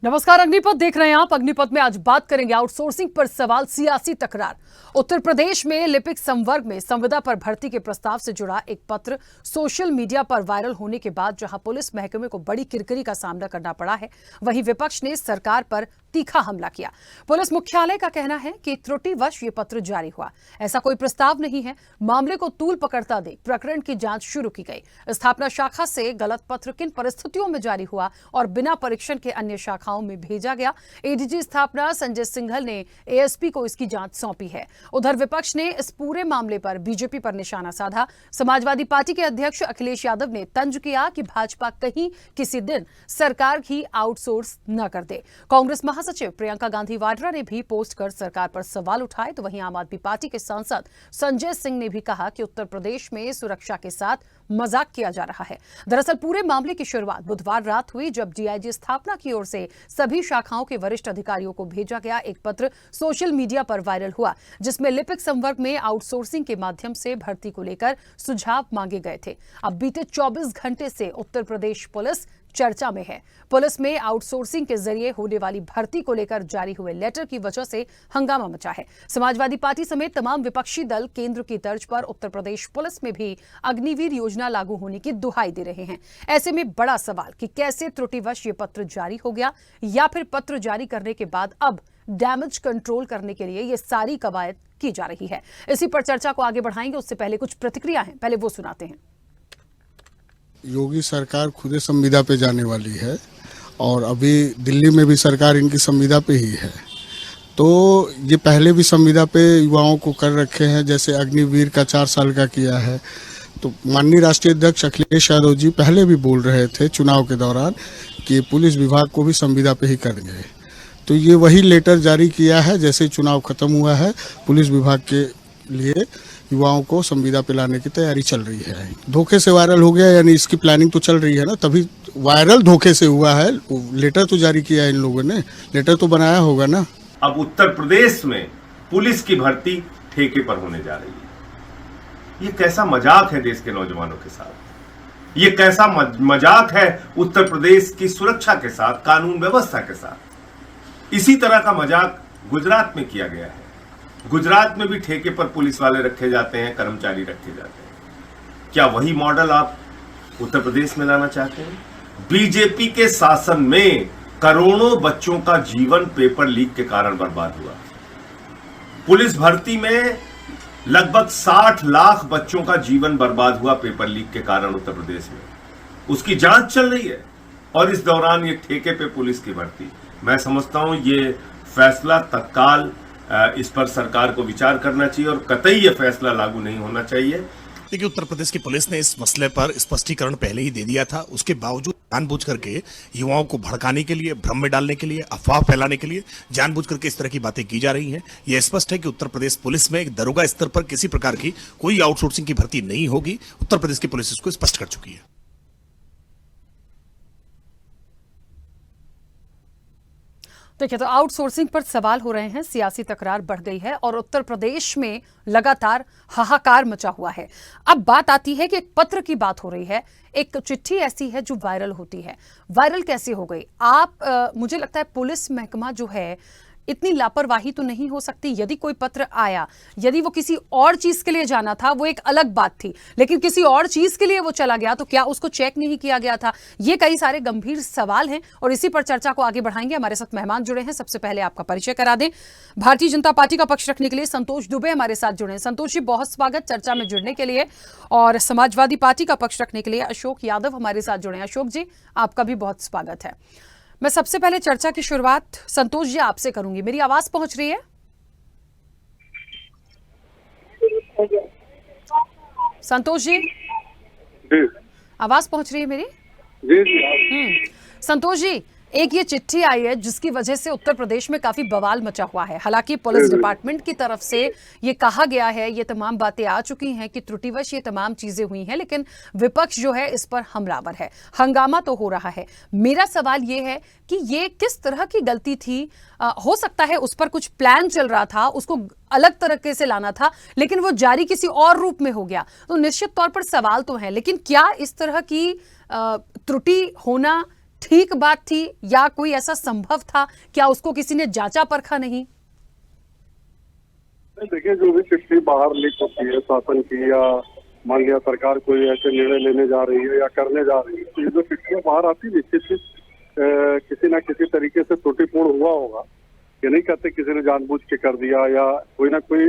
नमस्कार, अग्निपथ देख रहे हैं आप। अग्निपथ में आज बात करेंगे आउटसोर्सिंग पर सवाल, सियासी तकरार। उत्तर प्रदेश में लिपिक संवर्ग में संविदा पर भर्ती के प्रस्ताव से जुड़ा एक पत्र सोशल मीडिया पर वायरल होने के बाद जहां पुलिस महकमे को बड़ी किरकिरी का सामना करना पड़ा है, वहीं विपक्ष ने सरकार पर तीखा हमला किया। पुलिस मुख्यालय का कहना है कि त्रुटिवश ये पत्र जारी हुआ, ऐसा कोई प्रस्ताव नहीं है। मामले को तूल पकड़ता देख प्रकरण की जांच शुरू की गई। स्थापना शाखा से गलत पत्र किन परिस्थितियों में जारी हुआ और बिना परीक्षण के अन्य शाखाओं में भेजा गया, एडीजी स्थापना संजय सिंघल ने एएसपी को इसकी जांच सौंपी है। उधर विपक्ष ने इस पूरे मामले पर बीजेपी पर निशाना साधा। समाजवादी पार्टी के अध्यक्ष अखिलेश यादव ने तंज किया कि भाजपा कहीं किसी दिन सरकार ही आउटसोर्स न कर दे। कांग्रेस महासचिव प्रियंका गांधी वाड्रा ने भी पोस्ट कर सरकार पर सवाल उठाए, तो वहीं आम आदमी पार्टी के सांसद संजय सिंह ने भी कहा कि उत्तर प्रदेश में सुरक्षा के साथ मजाक किया जा रहा है। दरअसल पूरे मामले की शुरुआत बुधवार रात हुई, जब डीआईजी स्थापना की ओर से सभी शाखाओं के वरिष्ठ अधिकारियों को भेजा गया एक पत्र सोशल मीडिया पर वायरल हुआ, जिसमें लिपिक संवर्ग में आउटसोर्सिंग के माध्यम से भर्ती को लेकर सुझाव मांगे गए थे। अब बीते 24 घंटे से उत्तर प्रदेश पुलिस चर्चा में है। पुलिस में आउटसोर्सिंग के जरिए होने वाली भर्ती को लेकर जारी हुए लेटर की वजह से हंगामा मचा है। समाजवादी पार्टी समेत तमाम विपक्षी दल केंद्र की तर्ज पर उत्तर प्रदेश पुलिस में भी अग्निवीर योजना लागू होने की दुहाई दे रहे हैं। ऐसे में बड़ा सवाल कि कैसे त्रुटिवश ये पत्र जारी हो गया, या फिर पत्र जारी करने के बाद अब डैमेज कंट्रोल करने के लिए ये सारी कवायद की जा रही है। इसी पर चर्चा को आगे बढ़ाएंगे, उससे पहले कुछ प्रतिक्रिया है, पहले वो सुनाते हैं। योगी सरकार खुदे संविदा पे जाने वाली है और अभी दिल्ली में भी सरकार इनकी संविदा पे ही है, तो ये पहले भी संविदा पे युवाओं को कर रखे हैं, जैसे अग्निवीर का 4 साल का किया है। तो माननीय राष्ट्रीय अध्यक्ष अखिलेश यादव जी पहले भी बोल रहे थे चुनाव के दौरान कि पुलिस विभाग को भी संविदा पे ही करेंगे, तो ये वही लेटर जारी किया है। जैसे ही चुनाव खत्म हुआ है, पुलिस विभाग के लिए युवाओं को संविदा पे लाने की तैयारी चल रही है। धोखे से वायरल हो गया, यानी इसकी प्लानिंग तो चल रही है ना, तभी वायरल धोखे से हुआ है। लेटर तो जारी किया है इन लोगों ने, लेटर तो बनाया होगा ना। अब उत्तर प्रदेश में पुलिस की भर्ती ठेके पर होने जा रही है। ये कैसा मजाक है देश के नौजवानों के साथ, ये कैसा मजाक है उत्तर प्रदेश की सुरक्षा के साथ, कानून व्यवस्था के साथ। इसी तरह का मजाक गुजरात में किया गया है। गुजरात में भी ठेके पर पुलिस वाले रखे जाते हैं, कर्मचारी रखे जाते हैं। क्या वही मॉडल आप उत्तर प्रदेश में लाना चाहते हैं? बीजेपी के शासन में करोड़ों बच्चों का जीवन पेपर लीक के कारण बर्बाद हुआ। पुलिस भर्ती में लगभग 60 लाख बच्चों का जीवन बर्बाद हुआ पेपर लीक के कारण उत्तर प्रदेश में। उसकी जांच चल रही है और इस दौरान ये ठेके पे पुलिस की भर्ती। मैं समझता हूं ये फैसला तत्काल इस पर सरकार को विचार करना चाहिए और कतई ये फैसला लागू नहीं होना चाहिए। देखिए, उत्तर प्रदेश की पुलिस ने इस मसले पर स्पष्टीकरण पहले ही दे दिया था। उसके बावजूद जानबूझ करके युवाओं को भड़काने के लिए, भ्रम में डालने के लिए, अफवाह फैलाने के लिए जानबूझ करके इस तरह की बातें की जा रही हैं। यह स्पष्ट है कि उत्तर प्रदेश पुलिस में एक दरोगा स्तर पर किसी प्रकार की कोई आउटसोर्सिंग की भर्ती नहीं होगी। उत्तर प्रदेश की पुलिस इसको स्पष्ट कर चुकी है। देखिए, तो आउटसोर्सिंग पर सवाल हो रहे हैं, सियासी तकरार बढ़ गई है और उत्तर प्रदेश में लगातार हाहाकार मचा हुआ है। अब बात आती है कि एक पत्र की बात हो रही है, एक चिट्ठी ऐसी है जो वायरल होती है। वायरल कैसे हो गई? मुझे लगता है पुलिस महकमा जो है, इतनी लापरवाही तो नहीं हो सकती। यदि कोई पत्र आया, यदि वो किसी और चीज के लिए जाना था, वो एक अलग बात थी, लेकिन किसी और चीज के लिए वो चला गया, तो क्या उसको चेक नहीं किया गया था? ये कई सारे गंभीर सवाल हैं और इसी पर चर्चा को आगे बढ़ाएंगे। हमारे साथ मेहमान जुड़े हैं, सबसे पहले आपका परिचय करा दें। भारतीय जनता पार्टी का पक्ष रखने के लिए संतोष दुबे हमारे साथ जुड़े हैं। संतोष जी, बहुत स्वागत चर्चा में जुड़ने के लिए। और समाजवादी पार्टी का पक्ष रखने के लिए अशोक यादव हमारे साथ जुड़े हैं। अशोक जी, आपका भी बहुत स्वागत है। मैं सबसे पहले चर्चा की शुरुआत संतोष जी आपसे करूंगी। मेरी आवाज पहुंच रही है? संतोष जी, आवाज पहुंच रही है मेरी? जी। संतोष जी, एक ये चिट्ठी आई है जिसकी वजह से उत्तर प्रदेश में काफी बवाल मचा हुआ है। हालांकि पुलिस डिपार्टमेंट की तरफ से ये कहा गया है, ये तमाम बातें आ चुकी हैं कि त्रुटिवश ये तमाम चीजें हुई हैं, लेकिन विपक्ष जो है इस पर हमलावर है, हंगामा तो हो रहा है। मेरा सवाल ये है कि ये किस तरह की गलती थी? हो सकता है उस पर कुछ प्लान चल रहा था, उसको अलग तरीके से लाना था, लेकिन वो जारी किसी और रूप में हो गया, तो निश्चित तौर पर सवाल तो है। लेकिन क्या इस तरह की त्रुटि होना ठीक बात थी या कोई ऐसा संभव था? क्या उसको किसी ने जांचा परखा नहीं? देखिए, जो भी चिट्ठी बाहर लीक होती है शासन की, या मान लिया सरकार कोई ऐसे निर्णय लेने जा रही है या करने जा रही है, तो ये जो चिट्ठियां बाहर आती है निश्चित किसी न किसी तरीके से त्रुटिपूर्ण हुआ होगा। ये नहीं कहते किसी ने जानबूझ के कर दिया, या कोई ना कोई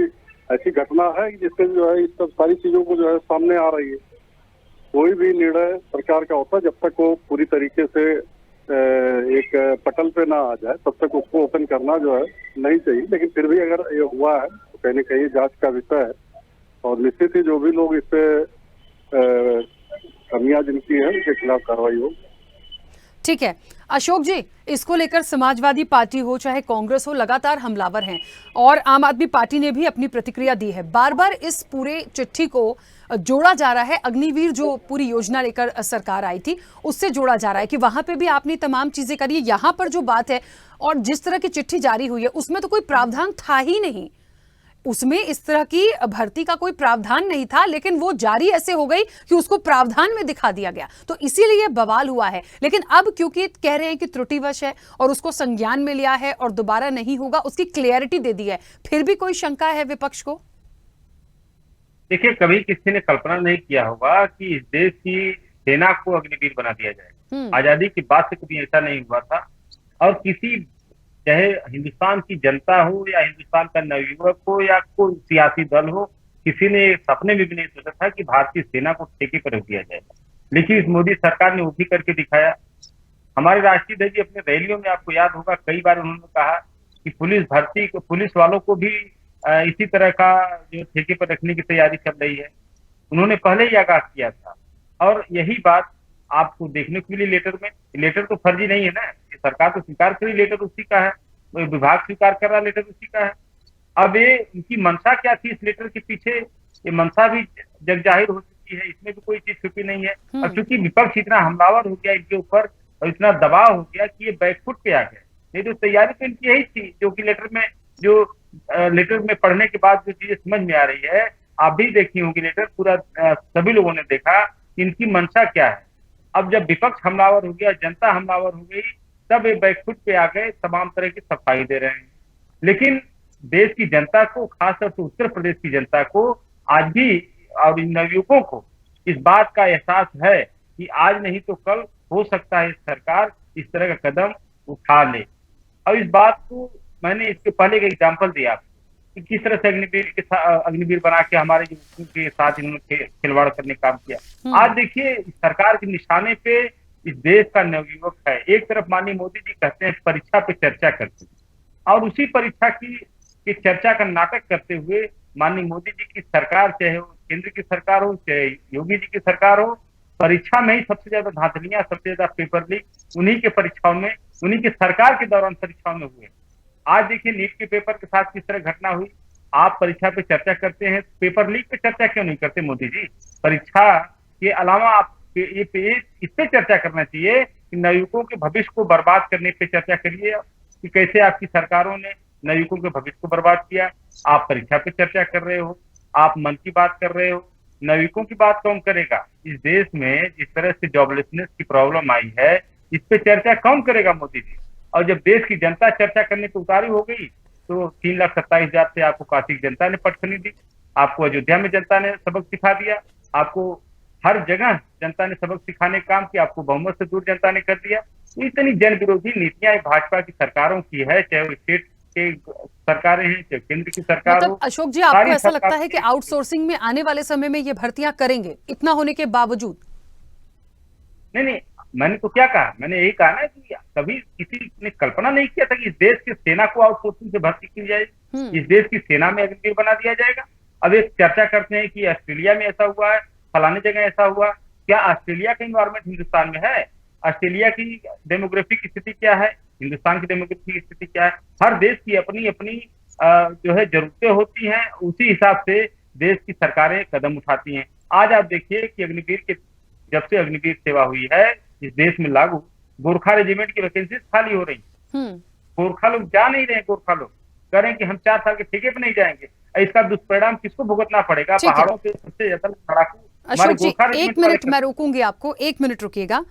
ऐसी घटना है जिससे जो है इस सब सारी चीजों को जो है सामने आ रही है। कोई भी निर्णय सरकार का होता है, जब तक वो पूरी तरीके से एक पटल पे ना आ जाए तब तक उसको ओपन करना जो है नहीं चाहिए। लेकिन फिर भी अगर ये हुआ है तो कहीं न कहीं जांच का विषय है, और निश्चित ही जो भी लोग इससे कमियां जिनकी है उनके खिलाफ कार्रवाई हो। ठीक है अशोक जी, इसको लेकर समाजवादी पार्टी हो चाहे कांग्रेस हो लगातार हमलावर हैं और आम आदमी पार्टी ने भी अपनी प्रतिक्रिया दी है। बार बार इस पूरे चिट्ठी को जोड़ा जा रहा है, अग्निवीर जो पूरी योजना लेकर सरकार आई थी उससे जोड़ा जा रहा है कि वहां पे भी आपने तमाम चीजें करी है। यहाँ पर जो बात है और जिस तरह की चिट्ठी जारी हुई है उसमें तो कोई प्रावधान था ही नहीं, उसमें इस तरह की भर्ती का कोई प्रावधान नहीं था, लेकिन वो जारी ऐसे हो गई कि उसको प्रावधान में दिखा दिया गया, तो इसीलिए बवाल हुआ है। लेकिन अब क्योंकि कह रहे हैं कि त्रुटिवश है और उसको संज्ञान में लिया है और दोबारा नहीं होगा, उसकी क्लियरिटी दे दी है, फिर भी कोई शंका है विपक्ष को? देखिए, कभी किसी ने कल्पना नहीं किया होगा कि इस देश की सेना को अग्निवीर बना दिया जाएगा। आजादी के बाद से कभी ऐसा नहीं हुआ था, और किसी चाहे हिंदुस्तान की जनता हो या हिंदुस्तान का नवयुवक हो या कोई सियासी दल हो, किसी ने सपने में भी नहीं सोचा था कि भारतीय सेना को ठेके पर रख दिया जाएगा। लेकिन इस मोदी सरकार ने वो भी करके दिखाया। हमारे राष्ट्रीय अध्यक्ष जी अपने रैलियों में, आपको याद होगा, कई बार उन्होंने कहा कि पुलिस वालों को भी इसी तरह का जो ठेके पर रखने की तैयारी चल रही है। उन्होंने पहले ही आगाज किया था, और यही बात आपको देखने को मिली लेटर तो फर्जी नहीं है ना, ये सरकार तो स्वीकार करी लेटर उसी का है, वो विभाग स्वीकार कर रहा लेटर उसी का है। अब ये इनकी मंशा क्या थी इस लेटर के पीछे, ये मंशा भी जग जाहिर हो चुकी है, इसमें भी कोई चीज छुपी नहीं है। और क्योंकि विपक्ष इतना हमलावर हो गया इनके ऊपर और इतना दबाव हो गया कि ये बैकफुट पे आ गए। नहीं तो तैयारी तो इनकी यही थी, जो कि लेटर में पढ़ने के बाद जो चीजें समझ में आ रही है, आप भी देखी होंगी लेटर, पूरा सभी लोगों ने देखा कि इनकी मंशा क्या है। अब जब विपक्ष हमलावर हो गया, जनता हमलावर हो गई, तब ये बैकफुट पे आ गए, तमाम तरह की सफाई दे रहे हैं। लेकिन देश की जनता को, खासतौर से उत्तर प्रदेश की जनता को आज भी, और इन नवयुवकों को इस बात का एहसास है कि आज नहीं तो कल हो सकता है सरकार इस तरह का कदम उठा ले। और इस बात को मैंने इसके पहले एक एग्जाम्पल दिया कि किस तरह से अग्निवीर बना के हमारे युवकों के साथ इन्होंने खिलवाड़ करने का काम किया। आज देखिए, सरकार के निशाने पे इस देश का नवयुवक है। एक तरफ माननीय मोदी जी कहते हैं परीक्षा पे चर्चा करते हैं, और उसी परीक्षा की चर्चा का नाटक करते हुए माननीय मोदी जी की सरकार, चाहे वो केंद्र की सरकार हो चाहे योगी जी की सरकार हो, परीक्षा में ही सबसे ज्यादा धांधलियां, सबसे ज्यादा पेपर लीक उन्हीं के परीक्षाओं में, उन्हीं की सरकार के दौरान परीक्षाओं में हुए। आज देखिए नीट के पेपर के साथ किस तरह घटना हुई। आप परीक्षा पे चर्चा करते हैं, पेपर लीक पे चर्चा क्यों नहीं करते मोदी जी? परीक्षा के अलावा आप इस पे चर्चा करना चाहिए कि नवयुवकों के भविष्य को बर्बाद करने पे चर्चा करिए कि कैसे आपकी सरकारों ने नवयुवकों के भविष्य को बर्बाद किया। आप परीक्षा पे चर्चा कर रहे हो, आप मन की बात कर रहे हो, नवयुवकों की बात कौन करेगा? इस देश में जिस तरह से जॉबलेसनेस की प्रॉब्लम आई है, इस पे चर्चा कौन करेगा मोदी जी? और जब देश की जनता चर्चा करने को उतारी हो गई तो 3,27,000 से आपको काशी की जनता ने पटखनी दी, आपको अयोध्या में जनता ने सबक सिखा दिया, आपको हर जगह जनता ने सबक सिखाने का काम किया, आपको बहुमत से दूर जनता ने कर दिया। तो इतनी जन विरोधी नीतियां भाजपा की सरकारों की है, चाहे वो स्टेट के सरकारें हैं चाहे केंद्र की सरकार हो। मतलब अशोक जी, आपको ऐसा लगता है कि आउटसोर्सिंग में आने वाले समय में ये भर्तियां करेंगे इतना होने के बावजूद? नहीं, मैंने तो क्या कहा, मैंने यही कहा ना कि कभी किसी ने कल्पना नहीं किया था कि इस देश की सेना को आउटसोर्सिंग से भर्ती की जाएगी, इस देश की सेना में अग्निवीर बना दिया जाएगा। अब एक चर्चा करते हैं कि ऑस्ट्रेलिया में ऐसा हुआ है, फलाने जगह ऐसा हुआ। क्या ऑस्ट्रेलिया का इन्वायरमेंट हिंदुस्तान में है? ऑस्ट्रेलिया की डेमोग्राफी की स्थिति क्या है, हिंदुस्तान की डेमोग्राफी की स्थिति क्या है? हर देश की अपनी अपनी जो है जरूरतें होती हैं, उसी हिसाब से देश की सरकारें कदम उठाती हैं। आज आप देखिए कि अग्निवीर के, जब से अग्निवीर सेवा हुई है इस देश में लागू, गोरखा रेजिमेंट की वैकेंसीज खाली हो रही। गोरखा लोग जा नहीं रहे, गोरखा लोग कह रहे हैं कि हम 4 साल के ठेके पे नहीं जाएंगे। इसका दुष्परिणाम किसको भुगतना पड़ेगा? पहाड़ों पे सबसे ज्यादा लड़ाकू अशोक जी, 1 मिनट मैं रोकूंगी आपको, 1 मिनट रुकिएगा।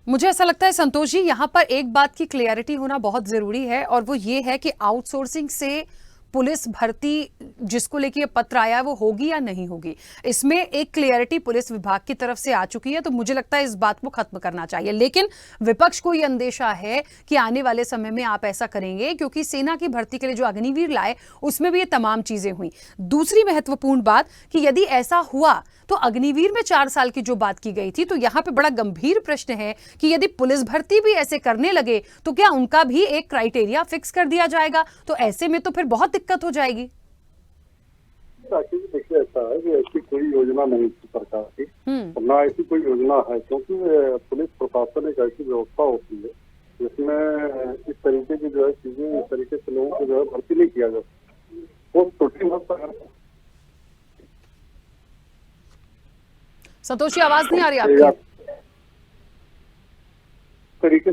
मुझे ऐसा लगता है संतोष जी, यहाँ पर एक बात की क्लियरिटी होना बहुत जरूरी है, और वो ये है कि आउटसोर्सिंग से पुलिस भर्ती जिसको लेके ये पत्र आया है वो होगी या नहीं होगी, इसमें एक क्लियरिटी पुलिस विभाग की तरफ से आ चुकी है। तो मुझे लगता है इस बात को खत्म करना चाहिए। लेकिन विपक्ष को ये अंदेशा है कि आने वाले समय में आप ऐसा करेंगे, क्योंकि सेना की भर्ती के लिए जो अग्निवीर लाए उसमें भी ये तमाम चीजें हुई। दूसरी महत्वपूर्ण बात कि यदि ऐसा हुआ तो अग्निवीर में 4 साल की जो बात की गई थी, तो यहां पे बड़ा गंभीर प्रश्न है कि यदि पुलिस भर्ती भी ऐसे करने लगे तो क्या उनका भी एक क्राइटेरिया फिक्स कर दिया जाएगा? तो ऐसे में तो फिर बहुत दिक्कत हो जाएगी। राकेश, देखिए ऐसा है कि ऐसी कोई योजना नहीं थी सरकार की, और ना ऐसी कोई योजना है, क्योंकि पुलिस प्रशासन एक ऐसी व्यवस्था होती है जिसमें इस तरीके की जो है चीजें, इस तरीके से लोगों को जो है भर्ती नहीं किया जाता। वो छोटी मत संतोष जी, आवाज नहीं आ रही आपकी। तरीके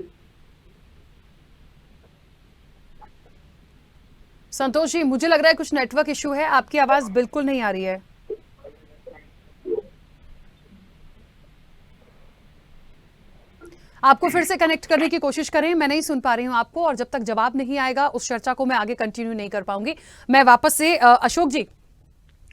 संतोष जी, मुझे लग रहा है कुछ नेटवर्क इशू है, आपकी आवाज बिल्कुल नहीं आ रही है। आपको फिर से कनेक्ट करने की कोशिश करें, मैं नहीं सुन पा रही हूं आपको, और जब तक जवाब नहीं आएगा उस चर्चा को मैं आगे कंटिन्यू नहीं कर पाऊंगी। मैं वापस से अशोक जी,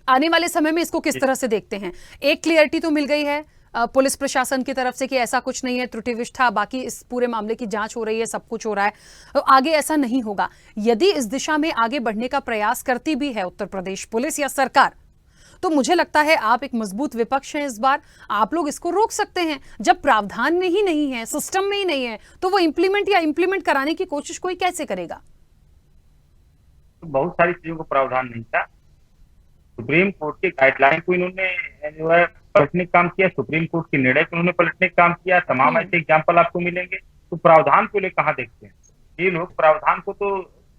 आने वाले समय में इसको किस तरह से देखते हैं? एक क्लियरिटी तो मिल गई है पुलिस प्रशासन की तरफ से कि ऐसा कुछ नहीं है, त्रुटि विष्ठा, बाकी इस पूरे मामले की जांच हो रही है, सब कुछ हो रहा है, तो आगे ऐसा नहीं होगा। यदि इस दिशा में आगे बढ़ने का प्रयास करती भी है उत्तर प्रदेश पुलिस या सरकार, तो मुझे लगता है आप एक मजबूत विपक्ष हैं इस बार, आप लोग इसको रोक सकते हैं। जब प्रावधान में ही नहीं है, सिस्टम में ही नहीं है, तो वो इंप्लीमेंट कराने की कोशिश कोई कैसे करेगा? बहुत सारी चीजों को प्रावधान नहीं था। सुप्रीम कोर्ट के गाइडलाइन को इन्होंने जो है पलटने का काम किया, सुप्रीम कोर्ट के निर्णय को इन्होंने पलटने का काम किया। तमाम ऐसे एग्जाम्पल आपको मिलेंगे। तो प्रावधान को लेकर कहाँ देखते हैं ये लोग? प्रावधान को तो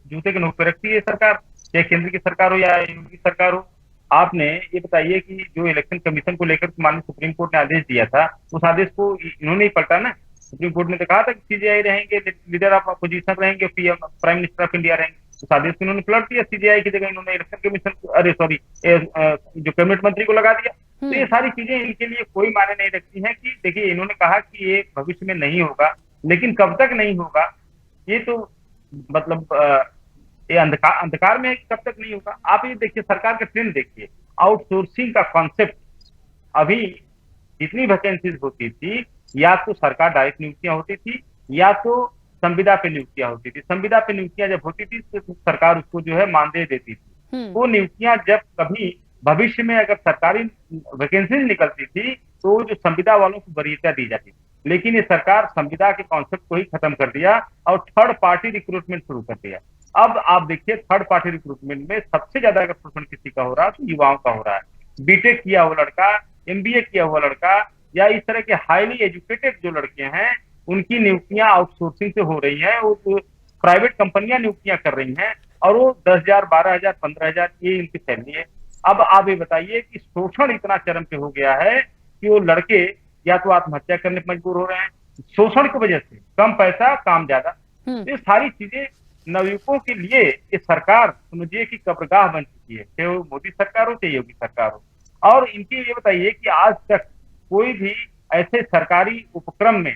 जूते के नोक पे रखती है सरकार, चाहे केंद्र की सरकार हो या योगी सरकार हो। आपने ये बताइए कि जो इलेक्शन कमीशन को लेकर माननीय सुप्रीम कोर्ट ने आदेश दिया था, उस आदेश को इन्होंने ही पलटा ना। सुप्रीम कोर्ट ने तो कहा था कि सीजेआई रहेंगे, लीडर ऑफ अपोजिशन रहेंगे, प्राइम मिनिस्टर ऑफ इंडिया रहेंगे। उस आदेश को इन्होंने पलट दिया, सीजेआई की जगह इन्होंने इलेक्शन कमीशन, जो कैबिनेट मंत्री को लगा दिया। तो ये सारी चीजें इनके लिए कोई मायने नहीं रखती हैं। कि देखिए, इन्होंने कहा कि ये भविष्य में नहीं होगा, लेकिन कब तक नहीं होगा ये तो मतलब ये अंधकार में कब तक नहीं होगा। आप ये देखिए, सरकार का ट्रेंड देखिए, आउटसोर्सिंग का कॉन्सेप्ट, अभी जितनी वैकेंसीज होती थी, या तो सरकार डायरेक्ट नियुक्तियां होती थी या तो संविदा पे नियुक्तियां होती थी। संविदा पे नियुक्तियां जब होती थी तो सरकार उसको जो है मानदेय देती थी। वो नियुक्तियां जब कभी भविष्य में अगर सरकारी वैकेंसी निकलती थी तो जो संविदा वालों को वरीयता दी जाती थी। लेकिन ये सरकार संविदा के कॉन्सेप्ट को ही खत्म कर दिया और थर्ड पार्टी रिक्रूटमेंट शुरू कर दिया। अब आप देखिए, थर्ड पार्टी रिक्रूटमेंट में सबसे ज्यादा अगर शोषण किसी का हो रहा है तो युवाओं का हो रहा है। बीटेक किया हुआ लड़का, एमबीए किया हुआ लड़का, या इस तरह के हाईली एजुकेटेड जो लड़के हैं, उनकी नियुक्तियां आउटसोर्सिंग से हो रही हैं। वो प्राइवेट कंपनियां नियुक्तियां कर रही हैं और वो 10,000, 12,000, 15,000 ये इनकी सैलरी है। अब आप ये बताइए कि शोषण इतना चरम पे हो गया है कि वो लड़के या तो आत्महत्या करने पर मजबूर हो रहे हैं शोषण की वजह से। कम पैसा, काम ज्यादा। ये सारी चीजें नवयुवकों के लिए ये सरकार समझिए कि कब्रगाह बन चुकी है, चाहे वो मोदी सरकार हो चाहे योगी सरकार हो। और इनकी ये बताइए कि आज तक कोई भी ऐसे सरकारी उपक्रम में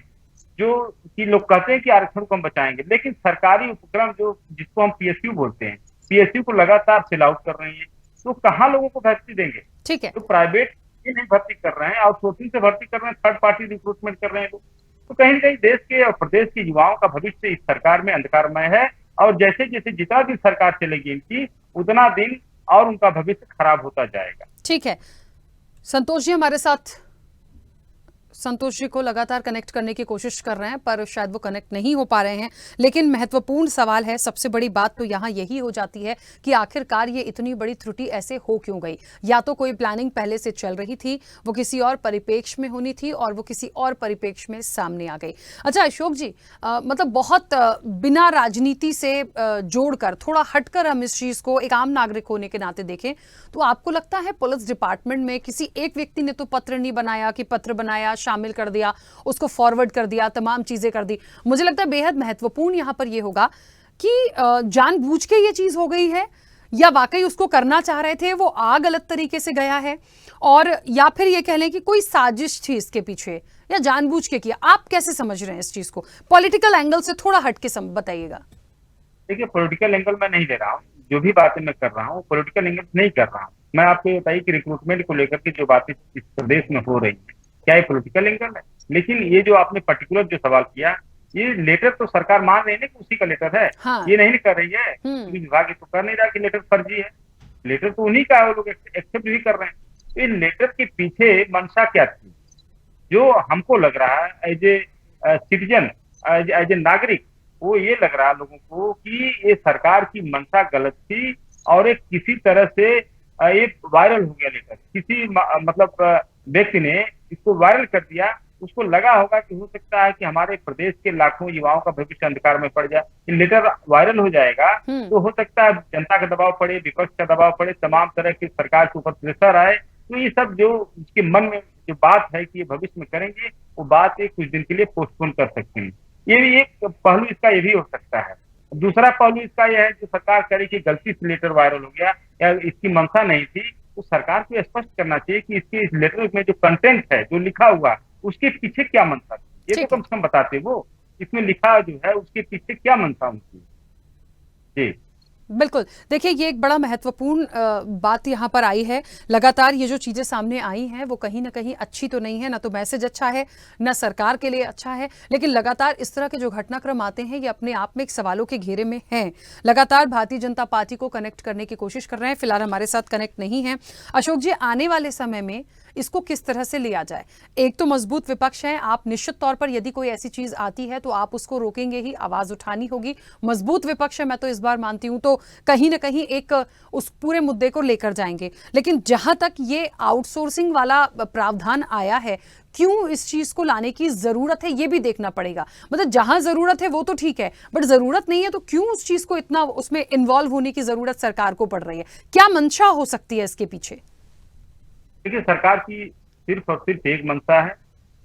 जो कि लोग कहते हैं कि आरक्षण को हम बचाएंगे, लेकिन सरकारी उपक्रम जो जिसको हम पीएसयू बोलते हैं, पीएसयू को लगातार सेल आउट कर रहे हैं, तो कहाँ लोगों को भर्ती देंगे? ठीक है, तो प्राइवेट नहीं भर्ती कर रहे हैं, आउटसोर्सिंग से भर्ती कर रहे हैं, थर्ड पार्टी रिक्रूटमेंट कर रहे हैं लोग। तो कहीं न कहीं देश के और प्रदेश के युवाओं का भविष्य इस सरकार में अंधकारमय है। और जैसे जैसे जितना दिन सरकार चलेगी इनकी, उतना दिन और उनका भविष्य खराब होता जाएगा। ठीक है, संतोष जी हमारे साथ, संतोष जी को लगातार कनेक्ट करने की कोशिश कर रहे हैं पर शायद वो कनेक्ट नहीं हो पा रहे हैं। लेकिन महत्वपूर्ण सवाल है, सबसे बड़ी बात तो यहाँ यही हो जाती है कि आखिरकार ये इतनी बड़ी त्रुटि ऐसे हो क्यों गई? या तो कोई प्लानिंग पहले से चल रही थी, वो किसी और परिप्रेक्ष्य में होनी थी और वो किसी और परिप्रेक्ष्य में सामने आ गई। अच्छा अशोक जी, मतलब बहुत बिना राजनीति से जोड़कर, थोड़ा हटकर हम इस चीज को एक आम नागरिक होने के नाते देखें, तो आपको लगता है पुलिस डिपार्टमेंट में किसी एक व्यक्ति ने तो पत्र नहीं बनाया कि पत्र बनाया, शामिल कर दिया, उसको फॉरवर्ड कर दिया, तमाम चीजें कर दी? मुझे लगता है बेहद महत्वपूर्ण यहां पर यह होगा कि जानबूझ के ये चीज हो गई है या वाकई उसको करना चाह रहे थे, वो आ गलत तरीके से गया है, और या फिर ये कह लें कि कोई साजिश थी इसके पीछे या जानबूझ के किया? आप कैसे समझ रहे हैं इस चीज को? पॉलिटिकल एंगल से थोड़ा हटके बताइएगा। देखिए, पॉलिटिकल एंगल मैं नहीं ले रहा हूँ, जो भी बातें मैं कर रहा हूँ पॉलिटिकल एंगल नहीं कर रहा हूँ। मैं आपको ये बताइए कि रिक्रूटमेंट को लेकर के जो बातें इस प्रदेश में हो रही है, क्या ये पॉलिटिकल एंगल है? लेकिन ये जो आपने पर्टिकुलर जो सवाल किया, ये लेटर तो सरकार मान रही है ना कि उसी का लेटर है। हाँ। ये नहीं कर रही है, विभाग तो कर नहीं रहा कि लेटर फर्जी है। लेटर तो उन्हीं का है, वो लोग एक्सेप्ट भी कर रहे हैं। तो इन लेटर के पीछे मंशा क्या थी, जो हमको लग रहा है as a citizen, as a नागरिक, वो ये लग रहा है लोगों को कि ये सरकार की मंशा गलत थी और एक किसी तरह से ये वायरल हो गया लेटर। किसी मतलब व्यक्ति ने इसको वायरल कर दिया, उसको लगा होगा कि हो सकता है कि हमारे प्रदेश के लाखों युवाओं का भविष्य अंधकार में पड़ जाए। ये लेटर वायरल हो जाएगा तो हो सकता है जनता का दबाव पड़े, विपक्ष का दबाव पड़े, तमाम तरह की सरकार के ऊपर प्रेशर आए। तो ये सब जो उसके मन में जो बात है कि ये भविष्य में करेंगे, वो बात एक कुछ दिन के लिए पोस्टपोन कर सकते हैं। ये भी एक पहलू इसका ये भी हो सकता है। दूसरा पहलू इसका यह है कि सरकार करे कि गलती से लेटर वायरल हो गया या इसकी मंशा नहीं थी, तो सरकार को स्पष्ट करना चाहिए कि इसके इस लेटर में जो कंटेंट है, जो लिखा हुआ, उसके पीछे क्या मंशा थी। ये तो कम से कम बताते वो, इसमें लिखा जो है उसके पीछे क्या मंशा उनकी। जी बिल्कुल। देखिए, ये एक बड़ा महत्वपूर्ण बात यहाँ पर आई है। लगातार ये जो चीज़ें सामने आई हैं वो कहीं ना कहीं अच्छी तो नहीं है, ना तो मैसेज अच्छा है, ना सरकार के लिए अच्छा है। लेकिन लगातार इस तरह के जो घटनाक्रम आते हैं ये अपने आप में एक सवालों के घेरे में हैं। लगातार भारतीय जनता पार्टी को कनेक्ट करने की कोशिश कर रहे हैं, फिलहाल हमारे साथ कनेक्ट नहीं है। अशोक जी, आने वाले समय में इसको किस तरह से लिया जाए? एक तो मजबूत विपक्ष है, आप निश्चित तौर पर यदि कोई ऐसी चीज आती है तो आप उसको रोकेंगे ही, आवाज उठानी होगी। मजबूत विपक्ष है, मैं तो इस बार मानती हूं, तो कहीं ना कहीं एक उस पूरे मुद्दे को लेकर जाएंगे। लेकिन जहां तक ये आउटसोर्सिंग वाला प्रावधान आया है, क्यों इस चीज को लाने की जरूरत है ये भी देखना पड़ेगा। मतलब जहां जरूरत है वो तो ठीक है, बट जरूरत नहीं है तो क्यों उस चीज को इतना उसमें इन्वॉल्व होने की जरूरत सरकार को पड़ रही है? क्या मंशा हो सकती है इसके पीछे? देखिए, सरकार की सिर्फ और सिर्फ एक मंशा है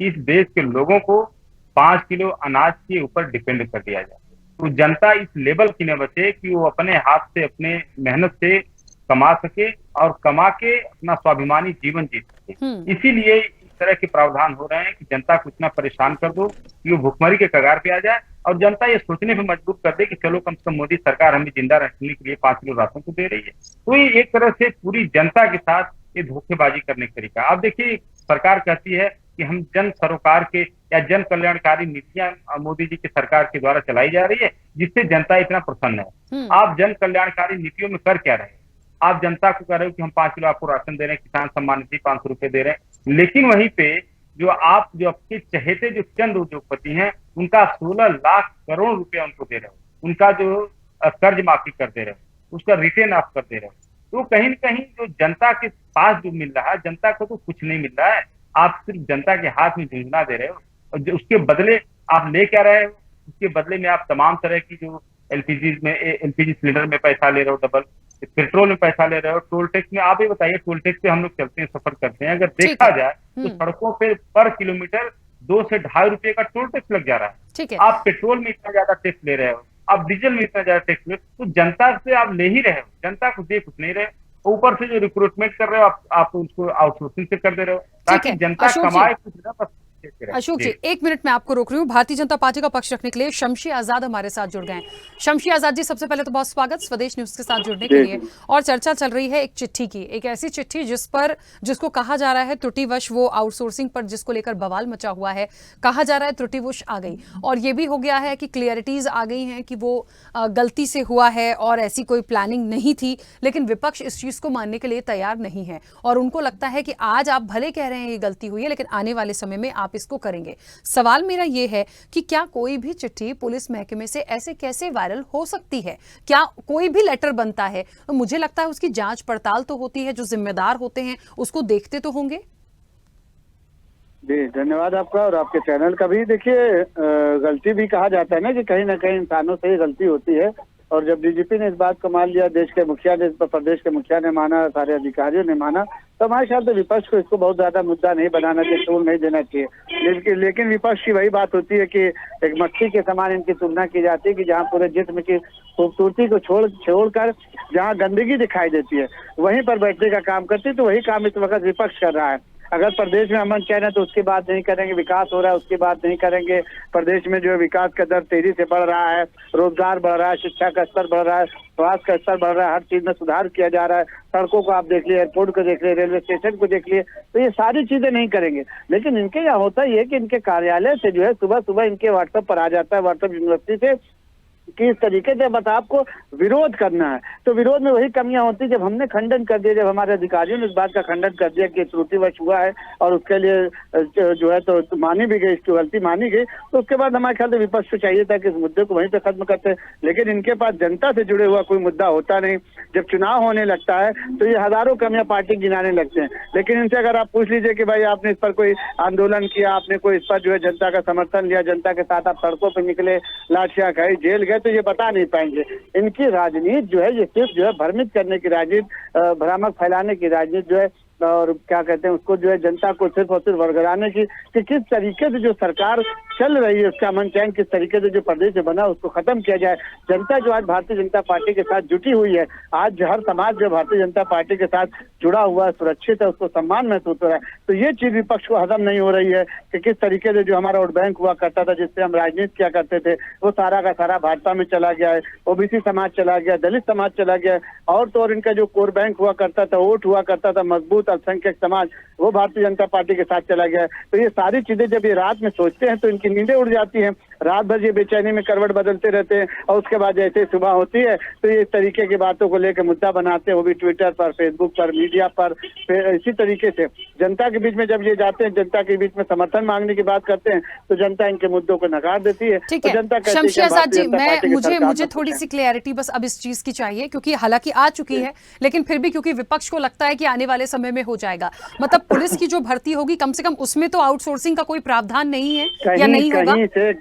कि इस देश के लोगों को 5 किलो अनाज के ऊपर डिपेंड कर दिया जाए। तो जनता इस लेवल की न बचे कि वो अपने हाथ से, अपने मेहनत से कमा सके और कमा के अपना स्वाभिमानी जीवन जी सके। इसीलिए इस तरह के प्रावधान हो रहे हैं कि जनता को इतना परेशान कर दो कि वो भुखमरी के कगार पे आ जाए और जनता ये सोचने पे मजबूर कर दे कि चलो कम से कम मोदी सरकार हमें जिंदा रखने के लिए 5 किलो राशन को दे रही है। तो ये एक तरह से पूरी जनता के साथ ये धोखेबाजी करने का तरीका। आप देखिए, सरकार कहती है कि हम जन सरोकार के या जन कल्याणकारी नीतियां मोदी जी की सरकार के द्वारा चलाई जा रही है, जिससे जनता इतना प्रसन्न है। आप जन कल्याणकारी नीतियों में कर क्या रहे हैं? आप जनता को कह रहे हो कि हम 5 किलो आपको राशन दे रहे हैं, किसान सम्मान निधि 500 रुपए दे रहे हैं, लेकिन वहीं पे जो आपके चहेते जो चंद उद्योगपति हैं, उनका 16 लाख करोड़ रुपया उनको दे रहे हो, उनका जो कर्ज माफी कर दे रहे हो, उसका रिटर्न ऑफ कर दे रहे हो। तो कहीं न कहीं जो जनता के पास जो मिल रहा है, जनता को तो कुछ नहीं मिल रहा है। आप सिर्फ जनता के हाथ में झुंझुना दे रहे हो और उसके बदले आप ले क्या रहे हो? उसके बदले में आप तमाम तरह की जो एलपीजी सिलेंडर में पैसा ले रहे हो, डबल पेट्रोल में पैसा ले रहे हो, टोल टैक्स में। आप ही बताइए, टोल टैक्स पे हम लोग चलते हैं, सफर करते हैं, अगर देखा जाए तो सड़कों पे पर किलोमीटर 2 से 2.5 रुपए का टोल टैक्स लग जा रहा है। आप पेट्रोल में इतना ज्यादा टैक्स ले रहे हो, आप डीजल में इतना ज्यादा टैक्स ले, तो जनता से आप ले ही रहे हो, जनता को दे कुछ नहीं रहे। ऊपर से जो रिक्रूटमेंट कर रहे हो आप उसको आउटसोर्सिंग से कर दे रहे हो ताकि जनता कमाए कुछ ना, बस। अशोक जी, 1 मिनट में आपको रोक रही हूँ। भारतीय जनता पार्टी का पक्ष रखने के लिए शमशी आजाद हमारे साथ जुड़ गए हैं। शमशी आजाद जी, सबसे पहले तो बहुत स्वागत स्वदेश न्यूज के साथ जुड़ने के लिए। और चर्चा चल रही है एक चिट्ठी की, एक ऐसी चिट्ठी जिसको कहा जा रहा है त्रुटिवश वो आउटसोर्सिंग पर जिसको लेकर बवाल मचा हुआ है, कहा जा रहा है त्रुटिवश आ गई और ये भी हो गया है कि क्लियरिटीज आ गई हैं कि वो गलती से हुआ है और ऐसी कोई प्लानिंग नहीं थी। लेकिन विपक्ष इस चीज को मानने के लिए तैयार नहीं है और उनको लगता है कि आज आप भले कह रहे हैं ये गलती हुई है, लेकिन आने वाले समय में आप इसको करेंगे। सवाल मेरा ये है कि क्या कोई भी चिट्ठी पुलिस महकमे से ऐसे कैसे वायरल हो सकती है? क्या कोई भी लेटर बनता है तो मुझे लगता है उसकी जांच पड़ताल तो होती है, जो जिम्मेदार होते हैं उसको देखते तो होंगे। जी, धन्यवाद आपका और आपके चैनल का भी। देखिए, गलती भी कहा जाता है ना कि कहीं इंसानों से ही गलती होती है। और जब डीजीपी ने इस बात को मान लिया, देश के मुखिया ने, प्रदेश के मुखिया ने माना, सारे अधिकारियों ने माना, तो हमारे ख्याल से विपक्ष को इसको बहुत ज्यादा मुद्दा नहीं बनाना चाहिए, टोल नहीं देना चाहिए। लेकिन विपक्ष की वही बात होती है कि एक मक्खी के समान इनकी तुलना की जाती है कि जहाँ पूरे जिस्म की खूबसूरती को छोड़कर जहाँ गंदगी दिखाई देती है वहीं पर बैठने का काम करती है। तो वही काम इस वक्त विपक्ष कर रहा है। अगर प्रदेश में अमन चैन है तो उसकी बात नहीं करेंगे, विकास हो रहा है उसकी बात नहीं करेंगे, प्रदेश में जो है विकास का दर तेजी से बढ़ रहा है, रोजगार बढ़ रहा है, शिक्षा का स्तर बढ़ रहा है, स्वास्थ्य का स्तर बढ़ रहा है, हर चीज में सुधार किया जा रहा है। सड़कों को आप देख लिए, एयरपोर्ट को देख लिए, रेलवे स्टेशन को देख लिए, तो ये सारी चीजें नहीं करेंगे। लेकिन इनके यहाँ होता ये कि इनके कार्यालय से जो है सुबह सुबह इनके व्हाट्सएप पर आ जाता है, व्हाट्सएप यूनिवर्सिटी से, कि इस तरीके से बता आपको विरोध करना है। तो विरोध में वही कमियां होती जब हमने खंडन कर दिया, जब हमारे अधिकारियों ने इस बात का खंडन कर दिया कि त्रुटिवश हुआ है और उसके लिए जो है तो मानी भी गई, इसकी गलती मानी गई, तो उसके बाद हमारे ख्याल से विपक्ष को चाहिए था कि इस मुद्दे को वहीं पे खत्म करते। लेकिन इनके पास जनता से जुड़े हुआ कोई मुद्दा होता नहीं। जब चुनाव होने लगता है तो ये हजारों कमियां पार्टी गिनाने लगते हैं। लेकिन इनसे अगर आप पूछ लीजिए कि भाई आपने इस पर कोई आंदोलन किया, आपने कोई इस पर जो है जनता का समर्थन लिया, जनता के साथ आप सड़कों पर निकले, लाठियां खाई, जेल गए, तो ये बता नहीं पाएंगे। इनकी राजनीति जो है ये सिर्फ जो है भ्रमित करने की राजनीति, भ्रामक फैलाने की राजनीति जो है, और क्या कहते हैं उसको जो है जनता को सिर्फ और सिर्फ वर्गराने की, कि किस तरीके से जो सरकार चल रही है उसका अमन चैन किस तरीके से जो प्रदेश में बना उसको खत्म किया जाए। जनता जो आज भारतीय जनता पार्टी के साथ जुटी हुई है, आज हर समाज जो भारतीय जनता पार्टी के साथ जुड़ा हुआ है, सुरक्षित है, उसको सम्मान महसूस हो रहा है। तो ये चीज विपक्ष को हजम नहीं हो रही है कि किस तरीके से जो हमारा वोट बैंक हुआ करता था, जिससे हम राजनीति किया करते थे, वो सारा का सारा भाजपा में चला गया है, ओबीसी समाज चला गया, दलित समाज चला गया, और तो और इनका जो कोर बैंक हुआ करता था, वोट हुआ करता था मजबूत अल्पसंख्यक समाज, वो भारतीय जनता पार्टी के साथ चला गया है। तो ये सारी चीजें जब ये रात में सोचते हैं तो इनकी नींदें उड़ जाती हैं, रात भर ये बेचैनी में करवट बदलते रहते हैं, और उसके बाद जैसे सुबह होती है तो ये इस तरीके की बातों को लेकर मुद्दा बनाते हैं, वो भी ट्विटर पर, फेसबुक पर, मीडिया पर। फिर इसी तरीके से जनता के बीच में जब ये जाते हैं, जनता के बीच में समर्थन मांगने की बात करते हैं, तो जनता इनके मुद्दों को नकार देती है। ठीक है शमशी आजाद जी, मुझे थोड़ी सी क्लैरिटी बस अब इस चीज की चाहिए, क्योंकि हालांकि आ चुकी है लेकिन फिर भी क्योंकि विपक्ष को लगता है कि आने वाले समय में हो जाएगा, मतलब पुलिस की जो भर्ती होगी कम से कम उसमें तो आउटसोर्सिंग का कोई प्रावधान नहीं है या नहीं होगा?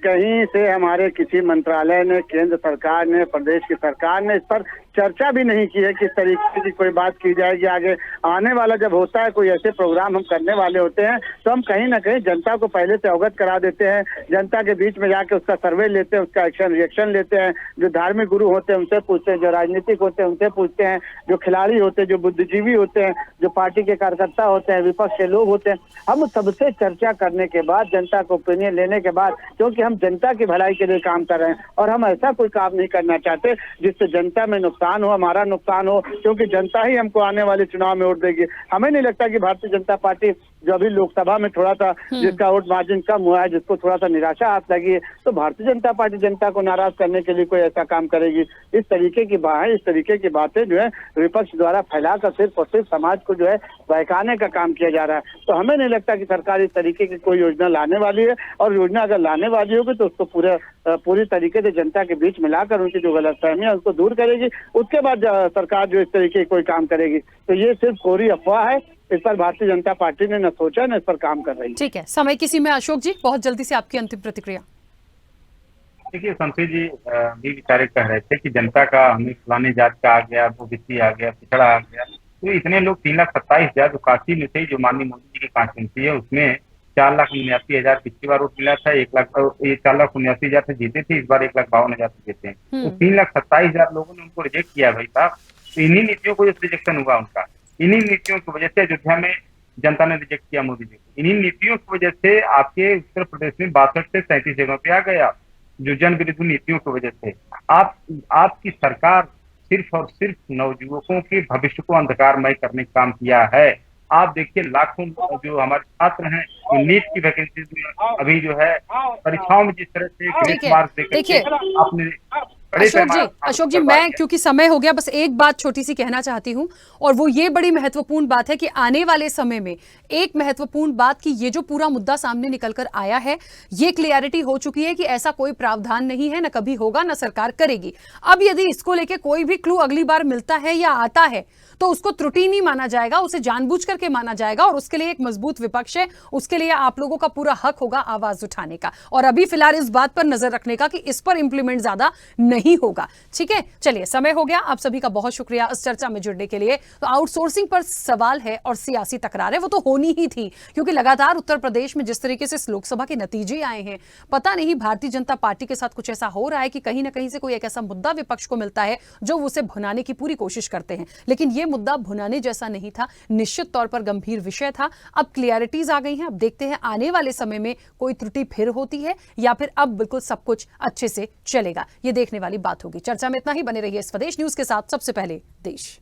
कहीं से हमारे किसी मंत्रालय ने, केंद्र सरकार ने, प्रदेश की सरकार ने इस पर चर्चा भी नहीं की है कि इस तरीके की कोई बात की जाएगी। आगे आने वाला जब होता है, कोई ऐसे प्रोग्राम हम करने वाले होते हैं, तो हम कहीं ना कहीं जनता को पहले से अवगत करा देते हैं, जनता के बीच में जाके उसका सर्वे लेते हैं, उसका एक्शन रिएक्शन लेते हैं, जो धार्मिक गुरु होते हैं उनसे पूछते हैं, जो राजनीतिक होते हैं उनसे पूछते हैं, जो खिलाड़ी होते हैं, जो बुद्धिजीवी होते हैं, जो पार्टी के कार्यकर्ता होते हैं, विपक्ष के लोग होते हैं, हम सबसे चर्चा करने के बाद, जनता को ओपिनियन लेने के बाद, क्योंकि हम जनता की भलाई के लिए काम कर रहे हैं और हम ऐसा कोई काम नहीं करना चाहते जिससे जनता में नुकसान हो, हमारा नुकसान हो, क्योंकि जनता ही हमको आने वाले चुनाव में वोट देगी। हमें नहीं लगता कि भारतीय जनता पार्टी जो अभी लोकसभा में थोड़ा सा जिसका वोट मार्जिन कम हुआ है, जिसको थोड़ा सा निराशा हाथ लगी है, तो भारतीय जनता पार्टी जनता को नाराज करने के लिए कोई ऐसा काम करेगी। इस तरीके की बातें जो है विपक्ष द्वारा फैलाकर सिर्फ और सिर्फ समाज को जो है बहकाने का काम किया जा रहा है। तो हमें नहीं लगता कि सरकार इस तरीके की कोई योजना लाने वाली है, और योजना अगर लाने वाली होगी तो उसको पूरी तरीके से जनता के बीच में लाकर उनकी जो गलतफहमियां उसको दूर करेगी, उसके बाद सरकार जो इस तरीके कोई काम करेगी। तो ये सिर्फ कोरी अफवाह है, इस पर भारतीय जनता पार्टी ने न सोचा न इस पर काम कर रही है। ठीक है, समय किसी में। अशोक जी, बहुत जल्दी से आपकी अंतिम प्रतिक्रिया। देखिए शमशी जी भी बेचारे कह रहे थे कि जनता का हमें फलानी जात का आ गया, ओबीसी आ गया, पिछड़ा आ गया, तो इतने लोग 3,27,000 जो काशी में थे, जो माननीय मोदी जी की कांस्टिट्यूंसी है, उसमें 4,79,000 पिछली बार वोट मिला था, 4,79,000 से जीते थे, इस बार 1,52,000 से जीते हैं। तो 3,27,000 लोगों ने उनको रिजेक्ट किया भाई साहब। तो इन्हीं नीतियों को रिजेक्शन हुआ उनका, इन्हीं नीतियों की वजह से अयोध्या में जनता ने रिजेक्ट किया मोदी जी को। इन्हीं नीतियों की वजह से आपके उत्तर प्रदेश में 62 से 37 जगहों पे आ गया, जो जन विरोधी नीतियों की वजह से। आपकी सरकार सिर्फ और सिर्फ नवयुवकों के भविष्य को अंधकारमय करने का काम किया है। आप देखिए लाखों जो हमारे छात्र हैं, नीट की वैकेंसी में अभी जो है परीक्षाओं में जिस तरह से मार्क्स देखिए आपने अशोक जी मैं क्योंकि समय हो गया, बस एक बात छोटी सी कहना चाहती हूं, और वो ये बड़ी महत्वपूर्ण बात है कि आने वाले समय में एक महत्वपूर्ण बात कि ये जो पूरा मुद्दा सामने निकल कर आया है, ये क्लियरिटी हो चुकी है कि ऐसा कोई प्रावधान नहीं है, न कभी होगा, न सरकार करेगी। अब यदि इसको लेके कोई भी क्लू अगली बार मिलता है या आता है तो उसको त्रुटि नहीं माना जाएगा, उसे जानबूझ करके माना जाएगा, और उसके लिए एक मजबूत विपक्ष है, उसके लिए आप लोगों का पूरा हक होगा आवाज उठाने का, और अभी फिलहाल इस बात पर नजर रखने का कि इस पर इंप्लीमेंट ज्यादा नहीं नहीं होगा। ठीक है, चलिए समय हो गया। आप सभी का बहुत शुक्रिया इस चर्चा में जुड़ने के लिए। तो आउटसोर्सिंग पर सवाल है और सियासी तकरार है, वो तो होनी ही थी, क्योंकि लगातार उत्तर प्रदेश में जिस तरीके से इस लोकसभा के नतीजे आए हैं, पता नहीं भारतीय जनता पार्टी के साथ कुछ ऐसा हो रहा है कि कहीं ना कहीं से कोई एक ऐसा मुद्दा विपक्ष को मिलता है जो उसे भुनाने की पूरी कोशिश करते हैं। लेकिन यह मुद्दा भुनाने जैसा नहीं था, निश्चित तौर पर गंभीर विषय था। अब क्लियरिटीज आ गई हैं। अब देखते हैं आने वाले समय में कोई त्रुटि फिर होती है या फिर अब बिल्कुल सब कुछ अच्छे से चलेगा। यह देखने वाली बात होगी। चर्चा में इतना ही। बने रहिए स्वदेश न्यूज के साथ। सबसे पहले देश।